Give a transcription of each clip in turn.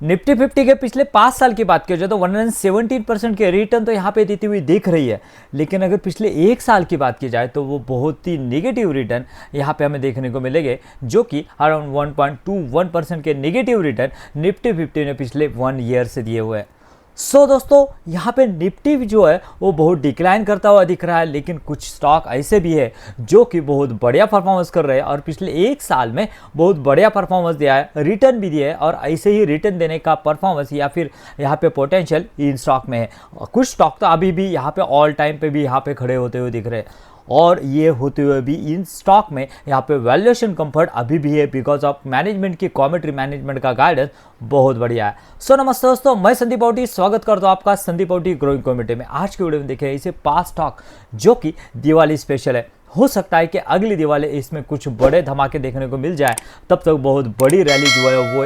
Nifty 50 के पिछले 5 साल की बात किया जाए तो 117% के रिटर्न तो यहाँ पे देती हुई दिख रही है, लेकिन अगर पिछले एक साल की बात की जाए तो वो बहुत ही नेगेटिव रिटर्न यहाँ पे हमें देखने को मिलेंगे, जो कि अराउंड 1.21% के नेगेटिव रिटर्न निफ्टी 50 ने पिछले 1 ईयर से दिए हुए हैं। सो दोस्तों, यहाँ पे निफ्टी जो है वो बहुत डिक्लाइन करता हुआ दिख रहा है, लेकिन कुछ स्टॉक ऐसे भी है जो कि बहुत बढ़िया परफॉर्मेंस कर रहे हैं और पिछले एक साल में बहुत बढ़िया परफॉर्मेंस दिया है, रिटर्न भी दिया है और ऐसे ही रिटर्न देने का परफॉर्मेंस या फिर यहाँ पे पोटेंशियल इन स्टॉक में है। कुछ स्टॉक तो अभी भी यहाँ पे ऑल टाइम पे भी यहाँ पे खड़े होते हुए दिख रहे हैं और ये होते हुए भी इन स्टॉक में यहाँ पे वैल्यूएशन कंफर्ट अभी भी है, बिकॉज ऑफ मैनेजमेंट की कॉमेंट्री, मैनेजमेंट का गाइडेंस बहुत बढ़िया है। सो नमस्ते दोस्तों, मैं संदीप पाउटी स्वागत करता हूँ आपका संदीप पाउटी ग्रोइंग कम्युनिटी में। आज की वीडियो में देखें ऐसे 5 स्टॉक जो कि दिवाली स्पेशल है। हो सकता है कि अगली दिवाली इसमें कुछ बड़े धमाके देखने को मिल जाए, तब तक बहुत बड़ी रैली जो है वो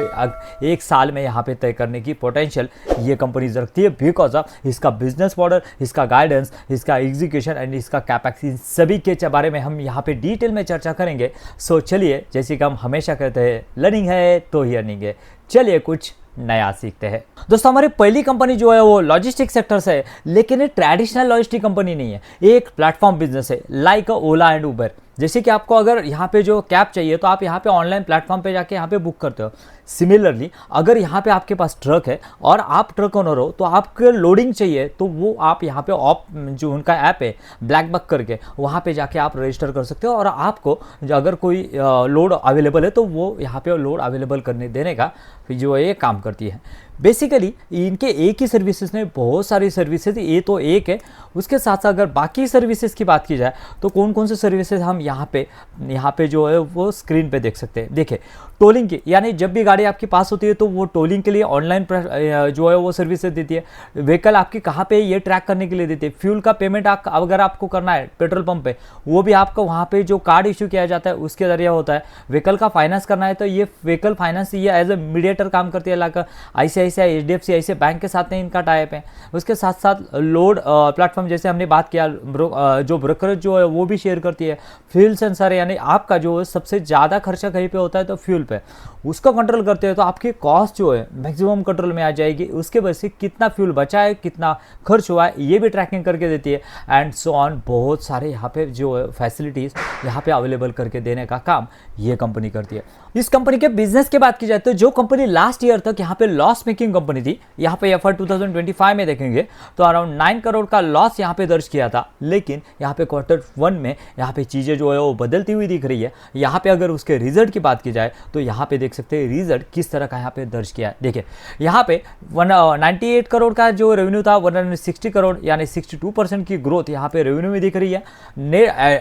एक साल में यहाँ पे तय करने की पोटेंशियल ये कंपनी रखती है, बिकॉज ऑफ इसका बिजनेस मॉडल, इसका गाइडेंस, इसका एग्जीक्यूशन एंड इसका कैपेक्स, इन सभी के बारे में हम यहाँ पे डिटेल में चर्चा करेंगे। सो चलिए, जैसे कि हम हमेशा कहते हैं, लर्निंग है तो ही अर्निंग है। चलिए कुछ नया सीखते हैं। दोस्तों, हमारी पहली कंपनी जो है वो लॉजिस्टिक सेक्टर से है, लेकिन ये ट्रेडिशनल लॉजिस्टिक कंपनी नहीं है, एक प्लेटफॉर्म बिजनेस है लाइक ओला एंड उबर। जैसे कि आपको अगर यहाँ पे जो कैब चाहिए तो आप यहाँ पे ऑनलाइन प्लेटफॉर्म पे जाके यहाँ पे बुक करते हो। सिमिलरली अगर यहाँ पे आपके पास ट्रक है और आप ट्रक ओनर हो तो आपको लोडिंग चाहिए तो वो आप यहाँ पे जो उनका ऐप है ब्लैक बक करके वहाँ पे जाके आप रजिस्टर कर सकते हो और आपको अगर कोई लोड अवेलेबल है तो वो यहाँ पे लोड अवेलेबल करने देने का जो ये काम करती है। बेसिकली इनके एक ही सर्विसेज में बहुत सारी सर्विसेज, ये तो एक है, उसके साथ साथ अगर बाकी सर्विसेज की बात की जाए तो कौन कौन से सर्विसेज हम यहाँ पे जो है वो स्क्रीन पे देख सकते हैं। देखिए, टोलिंग की, यानी जब भी गाड़ी आपके पास होती है तो वो टोलिंग के लिए ऑनलाइन जो है वो सर्विसेज देती है। व्हीकल आपकी कहाँ पे ये ट्रैक करने के लिए देती है। फ्यूल का पेमेंट अगर आपको करना है पेट्रोल पंप पे, वो भी आपको वहाँ पे जो कार्ड इशू किया जाता है उसके जरिए होता है। व्हीकल का फाइनेंस करना है तो ये व्हीकल फाइनेंस ये एज ए मीडिएटर काम करती है, लाइक ICICI, HDFC ऐसे बैंक के साथ में इनका टाइप है। उसके साथ साथ लोड प्लेटफॉर्म जैसे हमने बात किया, जो ब्रोकरेज जो है वो भी शेयर करती है। फ्यूल सेंसर, यानी आपका जो सबसे ज़्यादा खर्चा कहीं पे होता है तो फ्यूल पे, उसको कंट्रोल करते हैं तो आपकी कॉस्ट जो है मैक्सिमम कंट्रोल में आ जाएगी। उसके वजह से कितना फ्यूल बचा है, कितना खर्च हुआ है, ये भी ट्रैकिंग करके देती है एंड सो ऑन। बहुत सारे यहाँ पे जो फैसिलिटीज़ यहाँ पे अवेलेबल करके देने का काम ये कंपनी करती है। इस कंपनी के बिजनेस की बात की जाए तो जो कंपनी लास्ट ईयर तक यहाँ पे लॉस मेकिंग कंपनी थी, यहाँ पे FY 2025 में देखेंगे तो अराउंड 9 करोड़ का लॉस यहाँ पे दर्ज किया था, लेकिन यहाँ पे Q1 में यहाँ पे चीज़ें जो है वो बदलती हुई दिख रही है। यहाँ पे अगर उसके रिजल्ट की बात की जाए तो यहाँ पे देख सकते हैं रिजल्ट किस तरह का यहाँ पे दर्ज किया है। देखिए, यहाँ पे 98 करोड़ का जो रेवेन्यू था 160 करोड़, यानी 62% की ग्रोथ यहाँ पे रेवेन्यू में दिख रही है।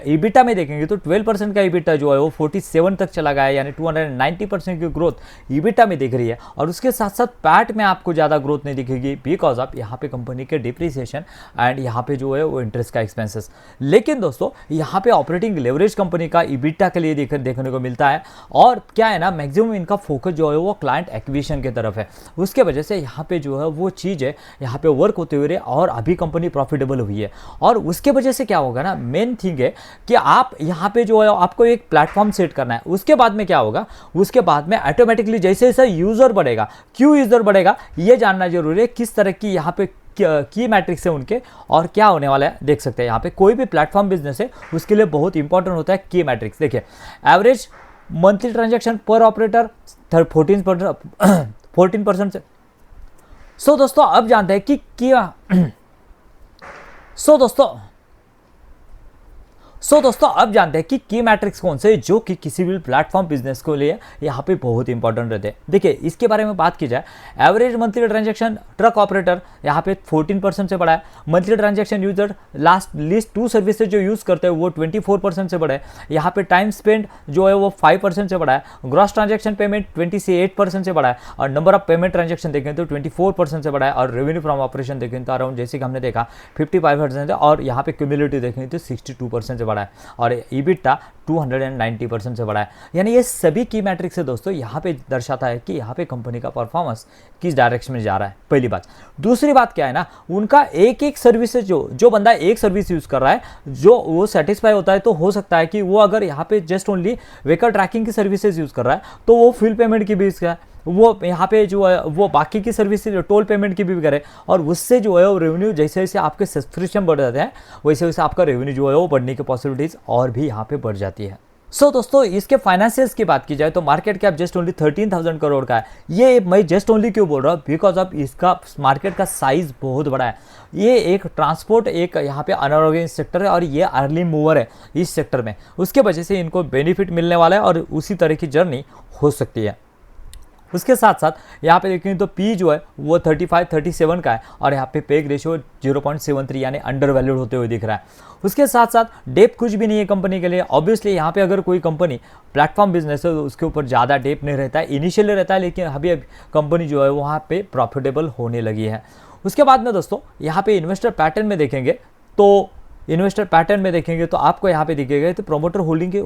ईबिटा में देखेंगे तो 12% का ईबिटा जो है वो 47 तक चला गया है, यानी 290% की ग्रोथ ईबिटा में दिख रही है। और उसके साथ साथ पैट में आपको ज़्यादा ग्रोथ नहीं दिखेगी, बिकॉज ऑफ यहाँ पे कंपनी के डिप्रिसिएशन एंड यहाँ पे जो है वो इंटरेस्ट का एक्सपेंसेस। लेकिन दोस्तों, यहाँ पे ऑपरेटिंग लेवरेज कंपनी का ईबिटा के लिए देखने को मिलता है। और क्या है ना, मैक्सिमम इनका फोकस जो है वो क्लाइंट एक्विजिशन की तरफ है, उसके वजह से यहाँ पे जो है वो चीज़ है यहाँ पे वर्क होते हुए और अभी कंपनी प्रॉफिटेबल हुई है। और उसके वजह से क्या होगा ना, मेन थिंग है कि आप यहाँ पे जो है आपको एक प्लेटफॉर्म सेट करना है। उसके बाद में क्या होगा, उसके बाद में ऑटोमेटिकली जैसे जैसे यूजर बढ़ेगा, क्यों यूजर बढ़ेगा ये जानना जरूरी है, किस तरह की यहाँ पे की मैट्रिक्स है उनके और क्या होने वाला है। देख सकते हैं यहाँ पे कोई भी प्लेटफॉर्म बिजनेस है उसके लिए बहुत इंपॉर्टेंट होता है की मैट्रिक्स। देखिए, एवरेज मंथली ट्रांजैक्शन पर ऑपरेटर 14% से। सो दोस्तों, अब जानते हैं कि क्या दोस्तों अब जानते हैं कि की मैट्रिक्स कौन से जो कि किसी भी प्लेटफॉर्म बिजनेस को लिए यहाँ पे बहुत इंपॉर्टेंट रहते हैं। देखिए, इसके बारे में बात की जाए, average monthly transaction truck operator यहाँ पे 14% से बढ़ा है। Monthly transaction user least 2 services जो यूज़ करते हैं वो 24% से बढ़ा है। यहाँ पे टाइम स्पेंड जो है वो 5% से बढ़ा है। ग्रॉस ट्रांजैक्शन पेमेंट 28% से बढ़ा है और नंबर ऑफ पेमेंट ट्रांजैक्शन देखें तो 24% से बढ़ा है। और रेवेन्यू फ्रॉम ऑपरेशन देखें तो अराउंड जैसे कि हमने देखा 55% है और यहाँ पे क्यूमुलेटिव देखें तो 62% से बढ़ा है और ईबिटा 290% से बढ़ा है। यानी ये सभी की मैट्रिक्स से दोस्तों यहाँ पे दर्शाता है कि यहाँ पे कंपनी का परफॉर्मेंस किस डायरेक्शन में जा रहा है, पहली बात। दूसरी बात क्या है ना, उनका एक सर्विसेज जो बंदा एक सर्विस यूज कर रहा है जो वो सेटिस्फाई होता है, तो हो सकता है कि वो अगर यहाँ पे जस्ट ओनली व्हीकल ट्रैकिंग की सर्विसेज यूज कर रहा है तो वो फ्यूल पेमेंट की भी इसका वो यहाँ पे जो है वो बाकी की सर्विस टोल पेमेंट की भी करे, और उससे जो है वो रेवेन्यू जैसे जैसे आपके सब्सक्रिप्शन बढ़ जाते हैं वैसे वैसे आपका रेवेन्यू जो है वो बढ़ने की पॉसिबिलिटीज़ और भी यहाँ पे बढ़ जाती है। सो दोस्तों, इसके फाइनेंशियल्स की बात की जाए तो market cap just only 13,000 crore का है। ये मैं जस्ट ओनली क्यों बोल रहा हूँ, बिकॉज ऑफ इसका मार्केट का साइज बहुत बड़ा है। ये एक ट्रांसपोर्ट एक यहाँ पे अनऑर्गेनाइज सेक्टर है और ये अर्ली मूवर है इस सेक्टर में, उसके वजह से इनको बेनिफिट मिलने वाला है और उसी तरह की जर्नी हो सकती है। उसके साथ साथ यहाँ पे देखेंगे तो पी जो है वो 35-37 का है और यहाँ पे पेग रेशियो 0.73 यानी अंडर वैल्यूड होते हुए दिख रहा है। उसके साथ साथ डेप कुछ भी नहीं है कंपनी के लिए। ऑब्वियसली यहाँ पे अगर कोई कंपनी प्लेटफॉर्म बिजनेस है तो उसके ऊपर ज़्यादा डेप नहीं रहता है, इनिशियली रहता है, लेकिन अभी कंपनी जो है वहाँ पे प्रॉफिटेबल होने लगी है। उसके बाद में दोस्तों यहाँ पे इन्वेस्टर पैटर्न में देखेंगे तो आपको यहाँ पे दिखेगा तो प्रोमोटर होल्डिंग के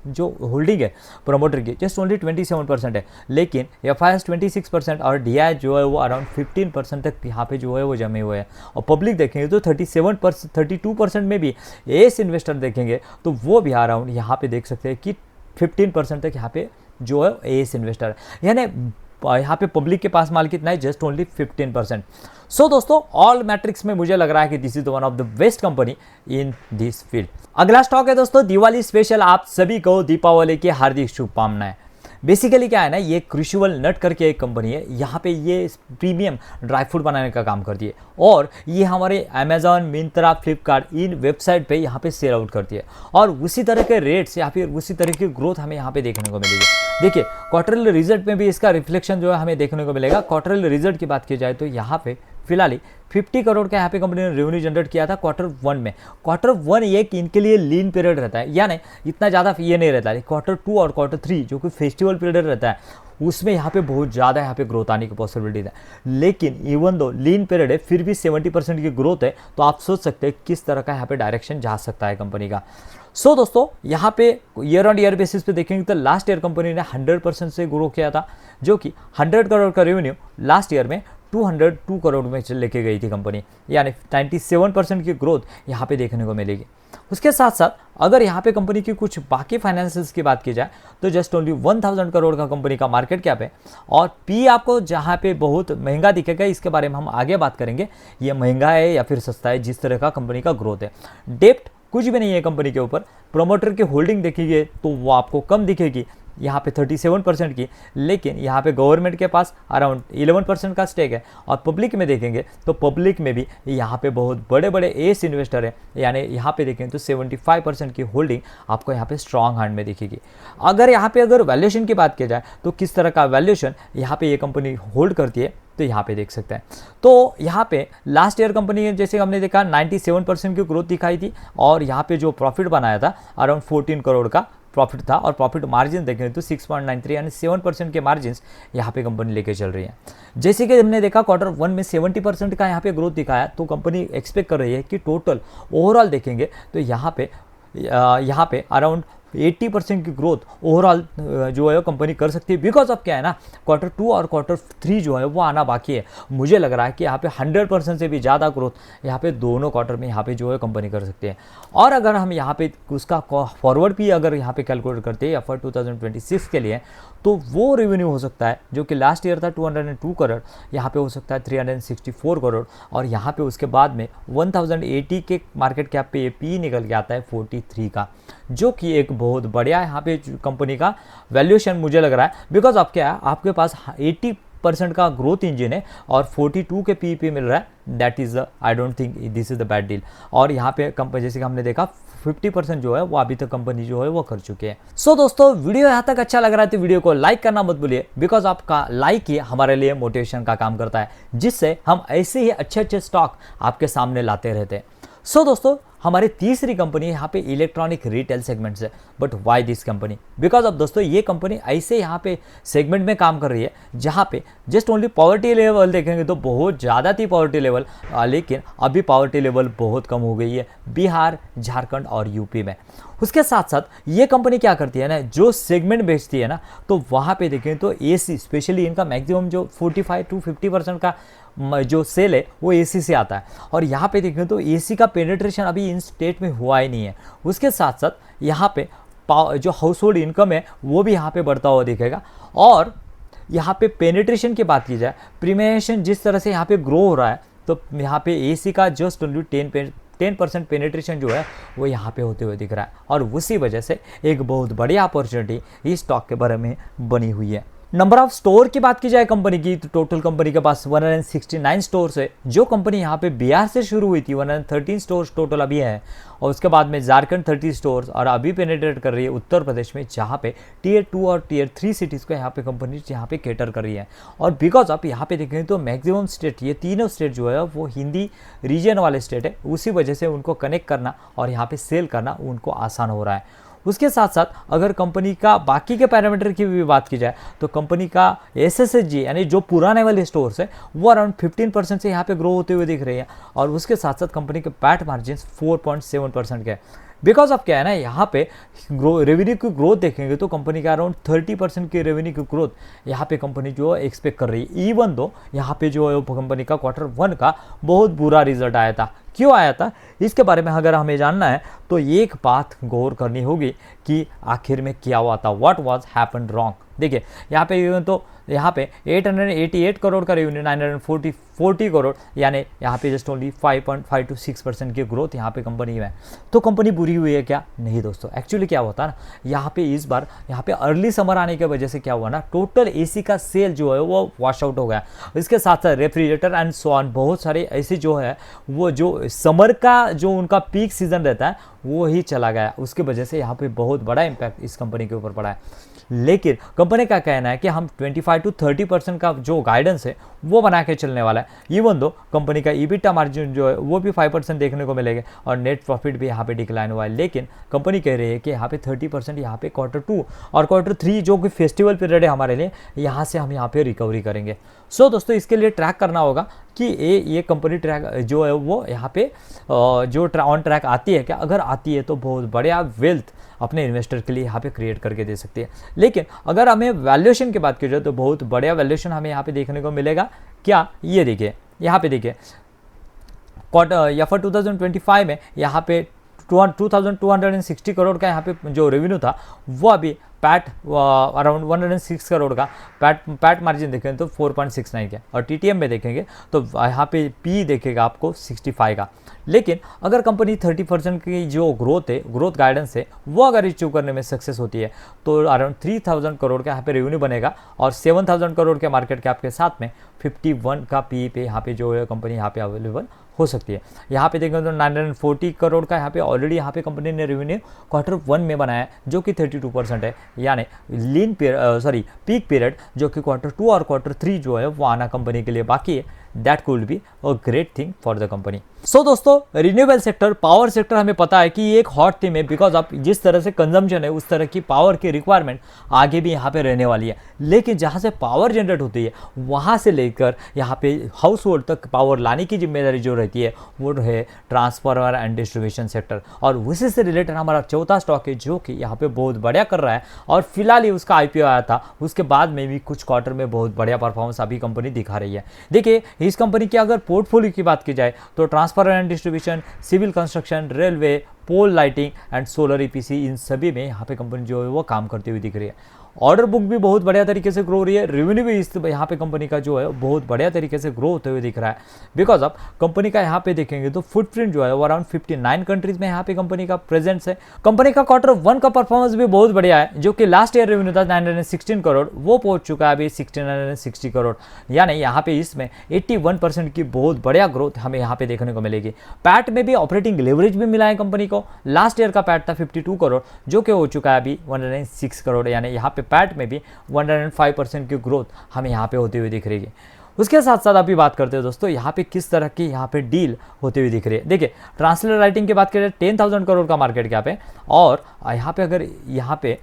जो होल्डिंग है प्रोमोटर की जस्ट ओनली 27% है, लेकिन एफआईएस 26% और डीआई जो है वो अराउंड 15% तक यहाँ पे जो है वो जमे हुए हैं। और पब्लिक देखेंगे तो 32% में भी एस इन्वेस्टर देखेंगे तो वो भी अराउंड यहाँ पे देख सकते हैं कि 15% तक यहाँ पे जो है एस इन्वेस्टर है, यानी यहाँ पे पब्लिक के पास माल कितना है, जस्ट ओनली 15%। सो दोस्तों, ऑल मैट्रिक्स में मुझे लग रहा है कि this is the one of the best company in this field. अगला स्टॉक है दोस्तों दिवाली स्पेशल। आप सभी को दीपावली की हार्दिक शुभकामनाएं। बेसिकली क्या है ना, ये क्रूशियल नट करके एक कंपनी है, यहाँ पे ये प्रीमियम ड्राई फ्रूट बनाने का काम करती है और ये हमारे अमेजॉन, मिंत्रा, फ्लिपकार्ट इन वेबसाइट पे यहाँ पे सेल आउट करती है और उसी तरह के रेट्स या फिर उसी तरह की ग्रोथ हमें यहाँ पे देखने को मिलेगी। देखिए क्वार्टरली रिजल्ट में भी इसका रिफ्लेक्शन जो है हमें देखने को मिलेगा। क्वार्टरली रिजल्ट की बात की जाए तो यहाँ पे फिलहाल 50 करोड़ का यहाँ पे कंपनी ने रेवेन्यू जनरेट किया था Q1 में। Q1 ये इनके लिए लीन पीरियड रहता है, यानी इतना ज़्यादा ये नहीं रहता है। Q2 और Q3 जो कि फेस्टिवल पीरियड रहता है उसमें यहाँ पे बहुत ज़्यादा यहाँ पे ग्रोथ आने की पॉसिबिलिटीज है, लेकिन इवन दो लीन पीरियड है फिर भी 70% की ग्रोथ है। तो आप सोच सकते हैं किस तरह का यहाँ पे डायरेक्शन जा सकता है कंपनी का। सो दोस्तों, यहाँ पे ईयर ऑन ईयर बेसिस पे देखेंगे तो लास्ट ईयर कंपनी ने 100% से ग्रो किया था, जो कि 100 करोड़ का रेवेन्यू लास्ट ईयर में 202 करोड़ में लेके गई थी कंपनी, यानी 97% की ग्रोथ यहाँ पे देखने को मिलेगी। उसके साथ साथ अगर यहाँ पे कंपनी की कुछ बाकी फाइनेंशियल्स की बात की जाए तो जस्ट ओनली 1000 करोड़ का कंपनी का मार्केट कैप है और पी आपको जहाँ पे बहुत महंगा दिखेगा, इसके बारे में हम आगे बात करेंगे, ये महंगा है या फिर सस्ता है, जिस तरह का कंपनी का ग्रोथ है। डेप्ट कुछ भी नहीं है कंपनी के ऊपर। प्रोमोटर की होल्डिंग देखिए तो वो आपको कम दिखेगी, यहाँ पे 37% की, लेकिन यहाँ पे गवर्नमेंट के पास अराउंड 11% का स्टेक है। और पब्लिक में देखेंगे तो पब्लिक में भी यहाँ पे बहुत बड़े बड़े एस इन्वेस्टर हैं, यानी यहाँ पे देखें तो 75% की होल्डिंग आपको यहाँ पे स्ट्रॉन्ग हैंड में दिखेगी। अगर वैल्यूएशन की बात की जाए तो किस तरह का वैल्यूएशन यहाँ पे ये कंपनी होल्ड करती है तो यहाँ पे देख सकते हैं। तो यहाँ पे लास्ट ईयर कंपनी जैसे हमने देखा 97% की ग्रोथ दिखाई थी और यहाँ पे जो प्रॉफिट बनाया था अराउंड 14 करोड़ का प्रॉफिट था और प्रॉफिट मार्जिन देखें तो 6.93 यानी 7% के मार्जिन यहाँ पे कंपनी लेके चल रही है। जैसे कि हमने देखा Q1 में 70% का यहाँ पे ग्रोथ दिखाया, तो कंपनी एक्सपेक्ट कर रही है कि टोटल ओवरऑल देखेंगे तो यहाँ पे अराउंड 80% की ग्रोथ ओवरऑल जो है कंपनी कर सकती है। बिकॉज ऑफ क्या है ना, Q2 और Q3 जो है वो आना बाकी है। मुझे लग रहा है कि यहाँ पे 100% से भी ज़्यादा ग्रोथ यहाँ पे दोनों क्वार्टर में यहाँ पे जो है कंपनी कर सकते हैं। और अगर हम यहाँ पे उसका फॉरवर्ड भी अगर यहाँ पे कैलकुलेट करते हैं फॉर 2026 के लिए, तो वो रेवेन्यू हो सकता है जो कि लास्ट ईयर था 202 करोड़, यहाँ पे हो सकता है 364 करोड़ और यहाँ पे उसके बाद में 1080 के मार्केट कैप पे ये पी निकल के आता है 43 का, जो कि एक बहुत बढ़िया यहाँ पे कंपनी का वैल्यूएशन मुझे लग रहा है। बिकॉज ऑफ क्या है, आपके पास 80% का ग्रोथ इंजन है और 42 के पी मिल रहा है, that is I don't think this is the bad deal. और यहाँ पे कंपनी जैसे कि हमने देखा 50% जो है वो अभी तक कंपनी जो है वो कर चुके हैं। सो दोस्तों, वीडियो यहाँ तक अच्छा लग रहा है तो वीडियो को लाइक करना मत भूलिए, बिकॉज आपका लाइक ही हमारे लिए मोटिवेशन का काम करता है, जिससे हम ऐसे ही अच्छे स्टॉक आपके सामने लाते रहते हैं। सो दोस्तों, हमारी तीसरी कंपनी यहाँ पे इलेक्ट्रॉनिक रिटेल सेगमेंट से। But why this company? Because of दोस्तों ये कंपनी ऐसे यहाँ पे सेगमेंट में काम कर रही है जहाँ पे जस्ट ओनली पॉवर्टी लेवल देखेंगे तो बहुत ज़्यादा थी पॉवर्टी लेवल, लेकिन अभी पॉवर्टी लेवल बहुत कम हो गई है बिहार, झारखंड और यूपी में। उसके साथ साथ ये कंपनी क्या करती है ना, जो सेगमेंट बेचती है ना, तो वहाँ पे देखें तो एसी स्पेशली इनका मैक्सिमम जो 45 to 50% का जो सेल है वो एसी से आता है। और यहाँ पे देखें तो एसी का पेनिट्रेशन अभी इन स्टेट में हुआ ही नहीं है। उसके साथ साथ यहाँ पे जो हाउस होल्ड इनकम है वो भी यहाँ पे बढ़ता हुआ दिखेगा। और यहाँ पे पेनिट्रेशन की बात की जाए, प्रीमियमेशन जिस तरह से यहाँ पे ग्रो हो रहा है, तो यहाँ पे एसी का जस्ट ओनली 10% पेनिट्रेशन जो है वो यहाँ पे होते हुए दिख रहा है, और उसी वजह से एक बहुत बड़ी अपॉर्चुनिटी इस स्टॉक के बारे में बनी हुई है। नंबर ऑफ स्टोर की बात की जाए कंपनी की, तो टोटल कंपनी के पास 169 स्टोर्स है। जो कंपनी यहाँ पे बिहार से शुरू हुई थी, 113 स्टोर्स टोटल अभी है, और उसके बाद में झारखंड 30 स्टोर्स, और अभी पेनिट्रेट कर रही है उत्तर प्रदेश में, जहाँ पे टियर 2 और टियर 3 सिटीज़ को यहाँ पे कंपनी यहाँ पे केटर कर रही है। और बिकॉज आप यहाँ पे देखें तो मैक्सिमम स्टेट, ये तीनों स्टेट जो है वो हिंदी रीजन वाले स्टेट है, उसी वजह से उनको कनेक्ट करना और यहाँ पे सेल करना उनको आसान हो रहा है। उसके साथ साथ अगर कंपनी का बाकी के पैरामीटर की भी बात की जाए, तो कंपनी का SSSG यानी जो पुराने वाले स्टोर्स है वो अराउंड 15% से यहाँ पे ग्रो होते हुए दिख रही है, और उसके साथ साथ कंपनी के पैट मार्जिन 4.7% के। बिकॉज ऑफ क्या है ना, यहाँ पे रेवेन्यू की ग्रोथ देखेंगे तो कंपनी का अराउंड 30% की रेवेन्यू की ग्रोथ यहाँ पे कंपनी जो है एक्सपेक्ट कर रही है, इवन दो यहाँ पे जो है कंपनी का Q1 का बहुत बुरा रिजल्ट आया था। क्यों आया था, इसके बारे में अगर हमें जानना है तो एक बात गौर करनी होगी कि आखिर में क्या हुआ था, व्हाट वाज हैपेंड रॉन्ग। देखिए यहाँ पे तो यहाँ पे 888 करोड़ का रेवेन्यू, 940 करोड़, यानी यहाँ पे जस्ट ओनली 5.5 to 6% की ग्रोथ यहाँ पे कंपनी में। तो कंपनी बुरी हुई है क्या? नहीं दोस्तों, एक्चुअली क्या होता है ना, यहाँ पे इस बार यहाँ पे अर्ली समर आने की वजह से क्या हुआ ना, टोटल एसी का सेल जो है वो वॉश आउट हो गया। इसके साथ साथ रेफ्रिजरेटर एंड सो ऑन बहुत सारे ऐसे जो है वो जो समर का जो उनका पीक सीजन रहता है वो ही चला गया, उसकी वजह से यहाँ पे बहुत बड़ा इम्पैक्ट इस कंपनी के ऊपर पड़ा है। लेकिन कंपनी का कहना है कि हम 25 to 30% का जो गाइडेंस है वो बना के चलने वाला है। इवन दो कंपनी का EBITDA मार्जिन जो है वो भी 5% देखने को मिलेगा, और नेट प्रॉफिट भी यहाँ पे डिक्लाइन हुआ है। लेकिन कंपनी कह रही है कि यहाँ पे 30% यहाँ पे Q2 और Q3 जो कि फेस्टिवल पीरियड है हमारे लिए, यहाँ से हम यहाँ पे रिकवरी करेंगे। सो दोस्तों इसके लिए ट्रैक करना होगा कि ये कंपनी ट्रैक जो है वो यहाँ पे जो ऑन ट्रैक आती है क्या, अगर आती है तो बहुत बढ़िया वेल्थ अपने इन्वेस्टर के लिए यहाँ पे क्रिएट करके दे सकती है। लेकिन अगर हमें वैल्यूएशन की बात की जाए तो बहुत बढ़िया वैल्यूएशन हमें यहाँ पे देखने को मिलेगा। क्या, ये देखिए यहाँ पे देखिए फॉर 2025 में यहाँ पे 2260 करोड़ का यहाँ पे जो रेवेन्यू था वो अभी पैट अराउंड 106 करोड़ का पैट मार्जिन देखेंगे तो 4.69 का, और TTM में देखेंगे तो यहाँ पे P देखेगा आपको 65 का। लेकिन अगर कंपनी 30% की जो ग्रोथ गाइडेंस है वो अगर अचीव करने में सक्सेस होती है तो अराउंड 3000 करोड़ का यहाँ पे रेवेन्यू बनेगा, और 7000 करोड़ के मार्केट कैप के साथ में 51 का PE पे यहाँ पे जो है कंपनी यहाँ पे अवेलेबल हो सकती है। यहाँ पे देखेंगे तो 940 करोड़ का यहाँ पे ऑलरेडी यहाँ पे कंपनी ने रेवेन्यू Q1 में बनाया है जो कि 32% है, यानी पीक पीरियड जो कि Q2 और Q3 जो है वो आना कंपनी के लिए बाकी है। That could be a great thing for the company. So दोस्तों रिन्यूएबल सेक्टर, पावर सेक्टर हमें पता है कि ये एक हॉट थीम है, बिकॉज आप जिस तरह से कंजम्पशन है उस तरह की पावर की रिक्वायरमेंट आगे भी यहाँ पे रहने वाली है। लेकिन जहाँ से पावर जनरेट होती है वहाँ से लेकर यहाँ पे हाउस होल्ड तक पावर लाने की जिम्मेदारी जो रहती है वो है ट्रांसफार्मर एंड डिस्ट्रीब्यूशन सेक्टर, और उसी से रिलेटेड हमारा चौथा स्टॉक है जो कि यहाँ पे बहुत बढ़िया कर रहा है, और फिलहाल ही उसका IPO आया था, उसके बाद में भी कुछ क्वार्टर में बहुत बढ़िया परफॉर्मेंस अभी कंपनी दिखा रही है। देखिए इस कंपनी की अगर पोर्टफोलियो की बात की जाए तो transfer and distribution, civil construction, railway, pole lighting and solar EPC, इन सभी में यहाँ पे कंपनी जो है वो काम करती हुई दिख रही है। ऑर्डर बुक भी बहुत बढ़िया तरीके से ग्रो हो रही है, रेवेन्यू भी इस यहाँ पे कंपनी का जो है बहुत बढ़िया तरीके से ग्रो होते हुए दिख रहा है। बिकॉज ऑफ कंपनी का यहाँ पे देखेंगे तो फुटप्रिंट जो है वो अराउंड 59 कंट्रीज में यहाँ पे कंपनी का प्रेजेंस है। कंपनी का Q1 का परफॉर्मेंस भी बहुत बढ़िया है, जो कि लास्ट ईयर रेवेन्यू था 916 करोड़, वो पहुंच चुका है अभी 1660 करोड़, यानी यहाँ पे इसमें 81% की बहुत बढ़िया ग्रोथ हमें यहाँ पे देखने को मिलेगी। पैट में भी ऑपरेटिंग लेवरेज भी मिला है कंपनी को। लास्ट ईयर का पैट था 52 करोड़ जो कि हो चुका है अभी 106 करोड़, यानी यहाँ पे पैट में भी 105% की ग्रोथ हमें यहाँ पे होती हुई दिख रही है। उसके साथ साथ अभी बात करते हैं दोस्तों यहाँ पे किस तरह की यहाँ पे डील होती हुई दिख रही है। देखिए ट्रांसलेटर राइटिंग की बात करें 10,000 करोड़ का मार्केट कैप है, और यहाँ पे अगर यहाँ पे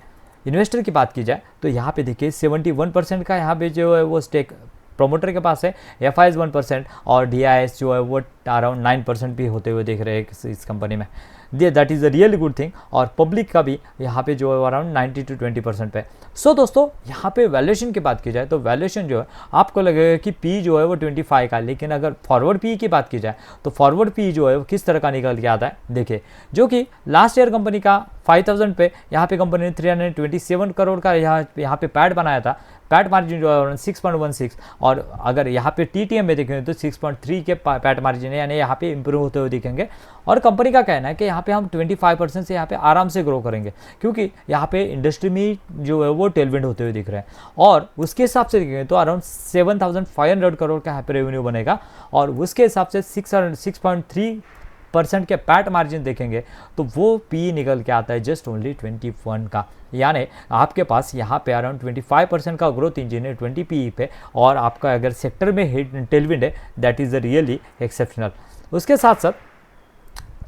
इन्वेस्टर की बात की जाए तो यहाँ पे देखिए 71% का यहाँ पे जो है वो स्टेक प्रोमोटर के पास है, FIs 1% और DIS जो है वो अराउंड 9% भी होते हुए दिख रहे हैं इस कंपनी में। That is a really good thing, और पब्लिक का भी यहाँ पे जो है अराउंड 90 to 20% पे। सो दोस्तों यहाँ पे वैल्यूएशन की बात की जाए तो वैल्यूएशन जो है आपको लगेगा कि P जो है वो 25 का, लेकिन अगर फॉरवर्ड P की बात की जाए तो फॉरवर्ड P जो है वो किस तरह का निकल के आता है देखिए, जो कि लास्ट ईयर कंपनी का 5000 पे यहाँ पे कंपनी ने 327 करोड़ का यहाँ पे पैड बनाया था, पैट मार्जिन जो है 6.16, और अगर यहाँ पे TTM में देखेंगे तो 6.3 के पैट मार्जिन है, यानी यहाँ पे इंप्रूव होते हुए दिखेंगे। और कंपनी का कहना है कि यहाँ पे हम 25% से यहाँ पे आराम से ग्रो करेंगे, क्योंकि यहाँ पे इंडस्ट्री में जो है वो टेलविंड होते हुए दिख रहे हैं। और उसके हिसाब से देखेंगे तो अराउंड 7,500 करोड़ का यहाँ पे रेवेन्यू बनेगा, और उसके हिसाब से 6.3% के पैट मार्जिन देखेंगे तो वो पी निकल के आता है जस्ट ओनली 21 का। यानी आपके पास यहाँ पे अराउंड 25% का ग्रोथ इंजन है 20 पी पे, और आपका अगर सेक्टर में टेलविंड है, दैट इज़ रियली एक्सेप्शनल। उसके साथ साथ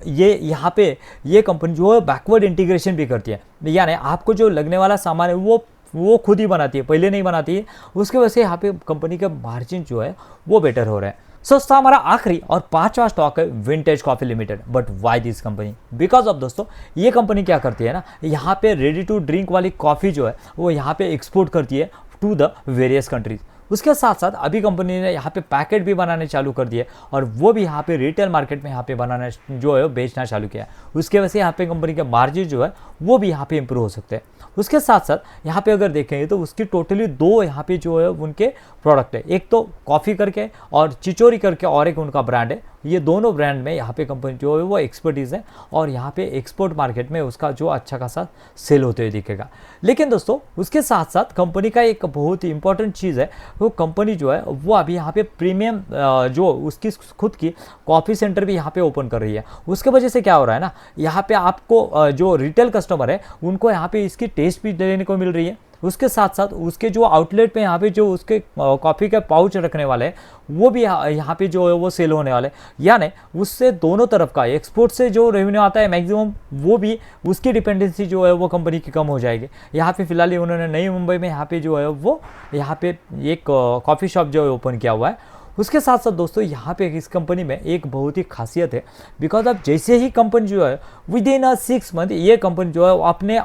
ये यहाँ पे ये कंपनी जो है बैकवर्ड इंटीग्रेशन भी करती है, यानी आपको जो लगने वाला सामान है वो खुद ही बनाती है, पहले नहीं बनाती है। उसके वजह से यहाँ पे कंपनी का मार्जिन जो है वो बेटर हो रहा है। दोस्तों हमारा आखिरी और 5वां स्टॉक है vintage coffee limited. But why this company? Because of दोस्तों ये कंपनी क्या करती है ना, यहाँ पे रेडी टू ड्रिंक वाली कॉफ़ी जो है वो यहाँ पे एक्सपोर्ट करती है टू द वेरियस कंट्रीज। उसके साथ साथ अभी कंपनी ने यहाँ पे पैकेट भी बनाने चालू कर दिए, और वो भी यहाँ पे रिटेल मार्केट में यहाँ पे बनाना जो है बेचना चालू किया है। उसके वजह से यहाँ पे कंपनी के मार्जिन जो है वो भी यहाँ पे इंप्रूव हो सकते हैं। उसके साथ साथ यहाँ पे अगर देखेंगे तो उसकी टोटली 2 यहाँ पे जो है उनके प्रोडक्ट है, एक तो कॉफ़ी करके और चिचोरी करके, और एक उनका ब्रांड है। ये दोनों ब्रांड में यहाँ पे कंपनी जो है वो एक्सपर्टीज़ है, और यहाँ पे एक्सपोर्ट मार्केट में उसका जो अच्छा खासा सेल होते हुए दिखेगा। लेकिन दोस्तों उसके साथ साथ कंपनी का एक बहुत ही इंपॉर्टेंट चीज़ है, वो कंपनी जो है वो अभी यहाँ पे प्रीमियम जो उसकी खुद की कॉफ़ी सेंटर भी यहाँ पे ओपन कर रही है। उसके वजह से क्या हो रहा है ना, यहाँ पे आपको जो रिटेल कस्टमर है उनको यहाँ पे इसकी टेस्ट भी देने को मिल रही है। उसके साथ साथ उसके जो आउटलेट पे यहाँ पे जो उसके कॉफ़ी के पाउच रखने वाले हैं वो भी यहाँ पे जो है वो सेल होने वाले, यानी उससे दोनों तरफ का एक्सपोर्ट से जो रेवेन्यू आता है मैक्सिमम, वो भी उसकी डिपेंडेंसी जो है वो कंपनी की कम हो जाएगी। यहाँ पे फिलहाल उन्होंने नई मुंबई में यहाँ पे जो है वो यहाँ पे एक कॉफ़ी शॉप जो है ओपन किया हुआ है। उसके साथ साथ दोस्तों यहाँ पे इस कंपनी में एक बहुत ही खासियत है, बिकॉज अब जैसे ही कंपनी जो है विद इन 6 मंथ ये कंपनी जो है अपने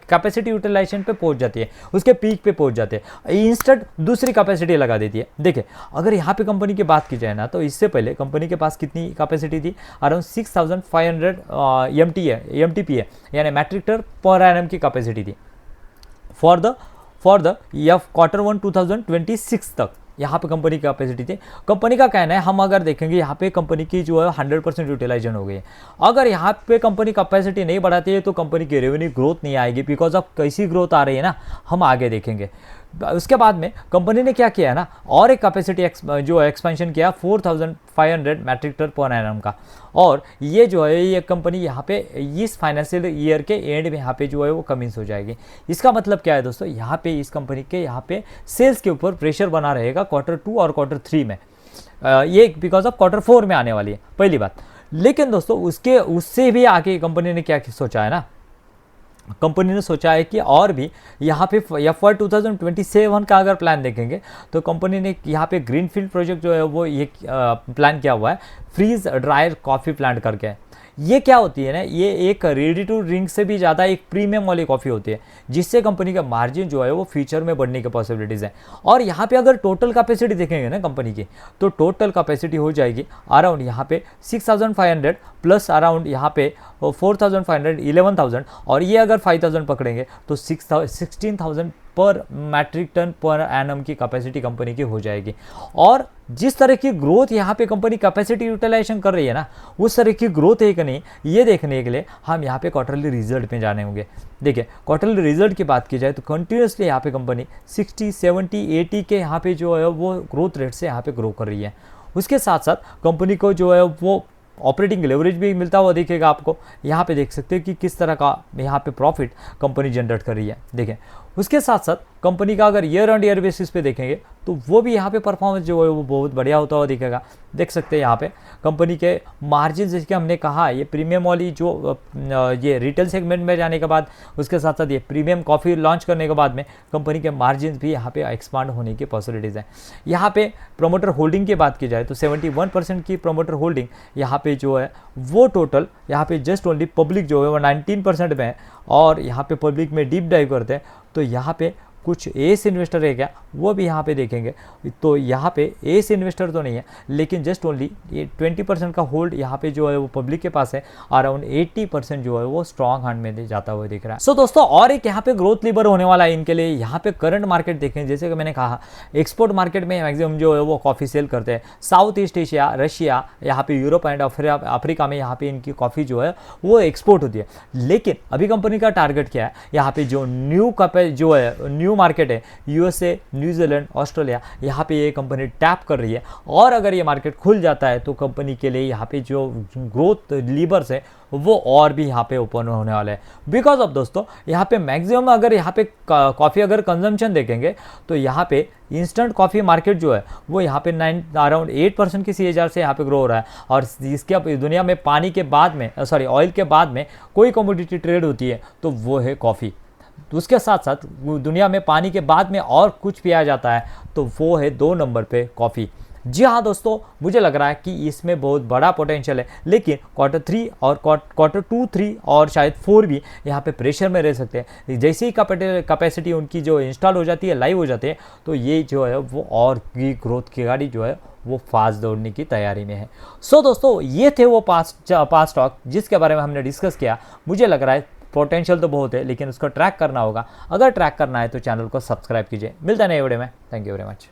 कैपेसिटी यूटिलाइजेशन पे पहुंच जाती है, उसके पीक पे पहुंच जाते हैं, इंस्टेंट दूसरी कैपेसिटी लगा देती है। देखिए अगर यहाँ पे कंपनी की बात की जाए ना, तो इससे पहले कंपनी के पास कितनी कैपेसिटी थी, अराउंड 6,500 MTP है, यानी मैट्रिक टन पर एनम की कैपेसिटी थी फॉर द Q1 2026 तक यहाँ पे कंपनी की कैपेसिटी थी। कंपनी का कहना है, हम अगर देखेंगे यहाँ पे कंपनी की जो है 100% यूटिलाइजेशन हो गई है। अगर यहाँ पे कंपनी कैपेसिटी नहीं बढ़ाती है तो कंपनी की रेवेन्यू ग्रोथ नहीं आएगी, बिकॉज ऑफ कैसी ग्रोथ आ रही है ना, हम आगे देखेंगे। उसके बाद में कंपनी ने क्या किया है ना, और एक कैपेसिटी जो एक्सपेंशन किया 4,500 मैट्रिक टन पर एनम का, और ये जो है ये कंपनी यहाँ पे इस फाइनेंशियल ईयर के एंड में यहाँ पे जो है वो कमिंस हो जाएगी। इसका मतलब क्या है दोस्तों, यहाँ पे इस कंपनी के यहाँ पे सेल्स के ऊपर प्रेशर बना रहेगा Q2 और Q3 में, ये बिकॉज ऑफ Q4 में आने वाली है, पहली बात। लेकिन दोस्तों उससे भी आगे कंपनी ने क्या सोचा है ना, कंपनी ने सोचा है कि और भी यहाँ पे FY 2027 का अगर प्लान देखेंगे तो कंपनी ने यहाँ पे ग्रीनफील्ड प्रोजेक्ट जो है वो ये प्लान किया हुआ है, फ्रीज ड्रायर कॉफ़ी प्लांट करके। ये क्या होती है ना, ये एक रेडी टू ड्रिंक से भी ज़्यादा एक प्रीमियम वाली कॉफ़ी होती है, जिससे कंपनी का मार्जिन जो है वो फ्यूचर में बढ़ने की पॉसिबिलिटीज़ है। और यहाँ पे अगर टोटल कैपेसिटी देखेंगे ना कंपनी की, तो टोटल कैपेसिटी हो जाएगी अराउंड यहाँ पे 6,500 प्लस अराउंड यहाँ पे 4,500 11,000, और ये अगर 5,000 पकड़ेंगे तो 16,000 पर मैट्रिक टन पर एनम की कैपेसिटी कंपनी की हो जाएगी। और जिस तरह की ग्रोथ यहाँ पे कंपनी कैपेसिटी यूटिलाइजेशन कर रही है ना, उस तरह की ग्रोथ है कि नहीं, ये देखने के लिए हम यहाँ पे क्वार्टरली रिजल्ट में जाने होंगे। देखिए क्वार्टरली रिजल्ट की बात की जाए तो कंटिन्यूसली यहाँ पे कंपनी 60, 70, 80 के यहाँ पे जो है वो ग्रोथ रेट से यहाँ पे ग्रो कर रही है। उसके साथ साथ कंपनी को जो है वो ऑपरेटिंग लेवरेज भी मिलता हुआ दिखेगा आपको। यहाँ पे देख सकते हैं कि किस तरह का यहाँ पे प्रॉफिट कंपनी जनरेट कर रही है। देखें उसके साथ साथ कंपनी का अगर ईयर ऑन ईयर बेसिस पे देखेंगे तो वो भी यहाँ पे परफॉर्मेंस जो है वो बहुत बढ़िया होता हुआ दिखेगा। देख सकते हैं यहाँ पे कंपनी के मार्जिन, जैसे हमने कहा ये प्रीमियम वाली जो ये रिटेल सेगमेंट में जाने के बाद, उसके साथ साथ ये प्रीमियम कॉफ़ी लॉन्च करने के बाद में कंपनी के मार्जिन भी यहाँ पे एक्सपांड होने की पॉसिबिलिटीज़ हैं। यहाँ पे प्रोमोटर होल्डिंग की बात की जाए तो 71% की प्रोमोटर होल्डिंग यहाँ पे जो है वो टोटल यहाँ पे जस्ट ओनली पब्लिक जो है वो 19% में है। और यहाँ पे पब्लिक में डीप डाइव करते हैं तो यहाँ पे कुछ एस इन्वेस्टर है क्या वो भी यहाँ पे देखेंगे तो यहाँ पे एस इन्वेस्टर तो नहीं है, लेकिन जस्ट ओनली ये 20% का होल्ड यहाँ पे जो है वो पब्लिक के पास है, अराउंड 80% जो है वो स्ट्रॉन्ग हैंड में जाता हुआ दिख रहा है। सो दोस्तों और एक यहाँ पे ग्रोथ लीवर होने वाला है इनके लिए। यहाँ पे करंट मार्केट देखें, जैसे कि मैंने कहा एक्सपोर्ट मार्केट में मैक्सिमम जो है वो कॉफ़ी सेल करते हैं, साउथ ईस्ट एशिया, रशिया, यहाँ पे यूरोप एंड अफ्रीका में यहाँ पे इनकी कॉफ़ी जो है वो एक्सपोर्ट होती है। लेकिन अभी कंपनी का टारगेट क्या है, यहाँ पे जो जो है न्यू मार्केट है यूएसए, न्यूजीलैंड, ऑस्ट्रेलिया, यहाँ पे ये कंपनी टैप कर रही है। और अगर ये मार्केट खुल जाता है तो कंपनी के लिए यहाँ पे जो ग्रोथ लीवर्स है वो और भी यहाँ पे ओपन होने वाला है। बिकॉज ऑफ दोस्तों यहाँ पे मैक्सिमम अगर यहाँ पे कॉफ़ी अगर कंजम्पशन देखेंगे तो यहाँ पे इंस्टेंट कॉफ़ी मार्केट जो है वो यहाँ पे अराउंड 8% की CAGR से यहाँ पे ग्रो हो रहा है। और इसके दुनिया में पानी के बाद में ऑयल के बाद में कोई कमोडिटी ट्रेड होती है तो वो है कॉफ़ी। तो उसके साथ साथ दुनिया में पानी के बाद में और कुछ पिया जाता है तो वो है 2 नंबर पे कॉफ़ी। जी हाँ दोस्तों, मुझे लग रहा है कि इसमें बहुत बड़ा पोटेंशियल है, लेकिन Q3 और Q2, 3 और शायद 4 भी यहाँ पे प्रेशर में रह सकते हैं। जैसे ही कैपेसिटी उनकी जो इंस्टॉल हो जाती है, लाइव हो जाती है, तो ये जो है वो और की ग्रोथ की गाड़ी जो है वो फास्ट दौड़ने की तैयारी में है। सो दोस्तों ये थे वो पास्ट स्टॉक जिसके बारे में हमने डिस्कस किया। मुझे लग रहा है पोटेंशियल तो बहुत है, लेकिन उसको ट्रैक करना होगा। अगर ट्रैक करना है तो चैनल को सब्सक्राइब कीजिए। मिलता है नए वीडियो में। Thank you very much.